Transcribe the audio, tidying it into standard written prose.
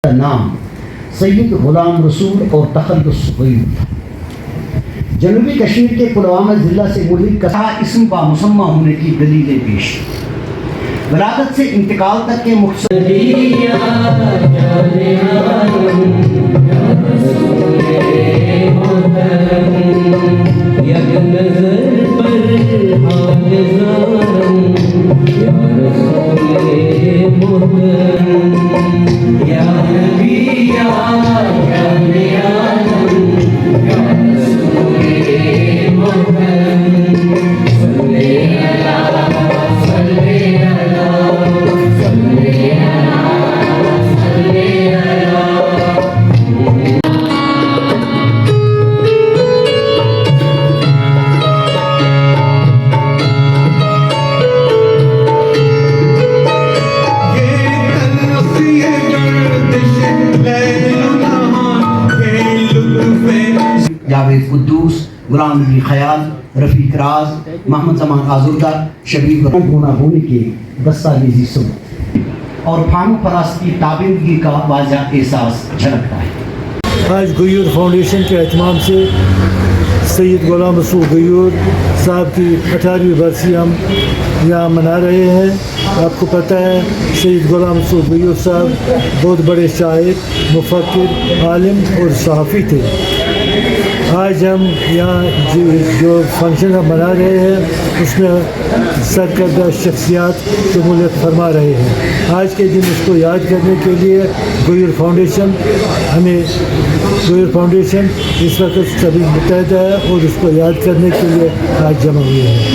का नाम सैयद गुलाम रसूल और तखल्लुस गयूर था। जनूबी कश्मीर के पुलवामा ज़िला से मुल्क का इसम व मुसम्मा होने की दलीलें पेश। विलादत से इंतकाल तक के जावेद कुद्दूस, गुलाम नबी ख़याल, रफ़ीक राज, मोहम्मद ज़मान आज़ुर्दा, शबीर गुना होने के दस्तावेज़ी सबूत और फानू फरास्त की ताबिंदगी का वाज़ह एहसास झलकता है। आज गयूर फाउंडेशन के एहतमाम से सैयद गुलाम रसूल गयूर साहब की 18वीं बरसी हम यहाँ मना रहे हैं। आपको पता है सैयद गुलाम रसूल गयूर साहब बहुत बड़े शायर, मुफक्किर, आलिम और सहाफ़ी थे। आज हम यहाँ जो फंक्शन हम मना रहे हैं उसमें सरकर्दा शख्सियात शमूलियत फरमा रहे हैं। आज के दिन उसको याद करने के लिए गयूर फाउंडेशन इस वक्त सभी मुतहदा है और उसको याद करने के लिए आज जमा हुए हैं।